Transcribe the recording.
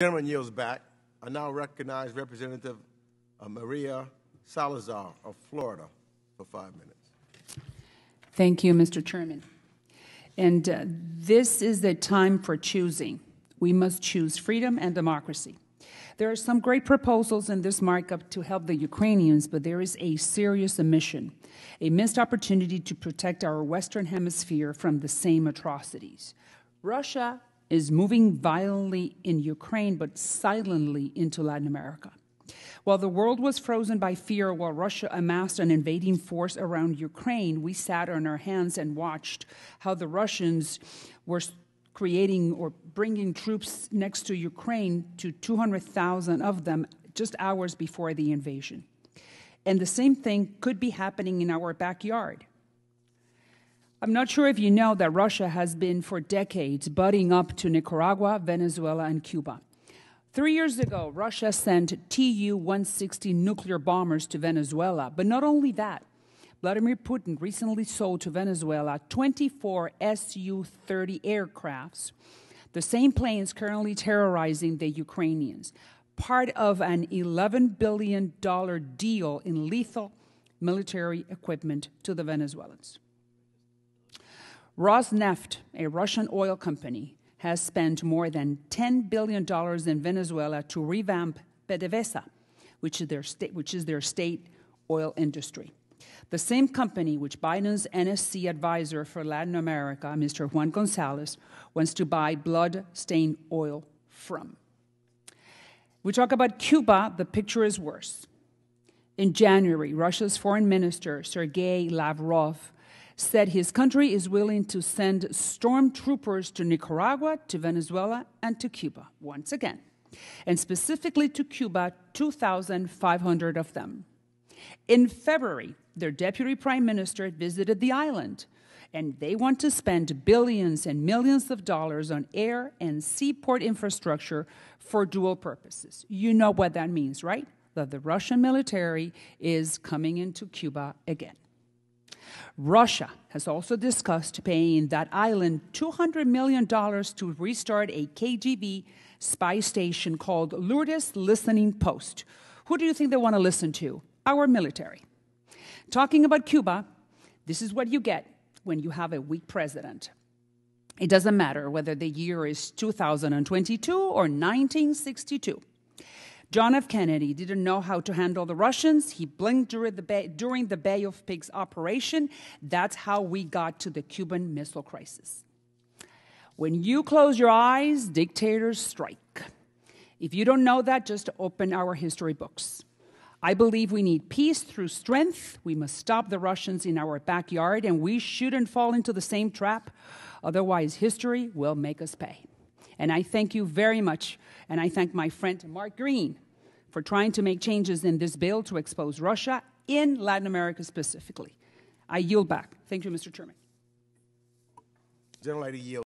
Gentleman yields back. I now recognize Representative María Salazar of Florida for 5 minutes. Thank you, Mr. Chairman. And this is the time for choosing. We must choose freedom and democracy. There are some great proposals in this markup to help the Ukrainians, but there is a serious omission, a missed opportunity to protect our Western Hemisphere from the same atrocities. Russia is moving violently in Ukraine, but silently into Latin America. While the world was frozen by fear while Russia amassed an invading force around Ukraine, we sat on our hands and watched how the Russians were creating or bringing troops next to Ukraine, to 200,000 of them just hours before the invasion. And the same thing could be happening in our backyard. I'm not sure if you know that Russia has been for decades butting up to Nicaragua, Venezuela, and Cuba. 3 years ago, Russia sent Tu-160 nuclear bombers to Venezuela. But not only that, Vladimir Putin recently sold to Venezuela 24 Su-30 aircrafts, the same planes currently terrorizing the Ukrainians, part of an $11 billion deal in lethal military equipment to the Venezuelans. Rosneft, a Russian oil company, has spent more than $10 billion in Venezuela to revamp PDVSA, which is their state oil industry. The same company which Biden's NSC advisor for Latin America, Mr. Juan Gonzalez, wants to buy blood-stained oil from. We talk about Cuba, the picture is worse. In January, Russia's foreign minister, Sergei Lavrov, said his country is willing to send stormtroopers to Nicaragua, to Venezuela, and to Cuba, once again. And specifically to Cuba, 2,500 of them. In February, their deputy prime minister visited the island, and they want to spend billions and millions of dollars on air and seaport infrastructure for dual purposes. You know what that means, right? That the Russian military is coming into Cuba again. Russia has also discussed paying that island $200 million to restart a KGB spy station called Lourdes Listening Post. Who do you think they want to listen to? Our military. Talking about Cuba, this is what you get when you have a weak president. It doesn't matter whether the year is 2022 or 1962. John F. Kennedy didn't know how to handle the Russians. He blinked during the Bay of Pigs operation. That's how we got to the Cuban Missile Crisis. When you close your eyes, dictators strike. If you don't know that, just open our history books. I believe we need peace through strength. We must stop the Russians in our backyard, and we shouldn't fall into the same trap. Otherwise, history will make us pay. And I thank you very much, and I thank my friend Mark Green for trying to make changes in this bill to expose Russia in Latin America specifically. I yield back. Thank you, Mr. Chairman. Gentlelady yields.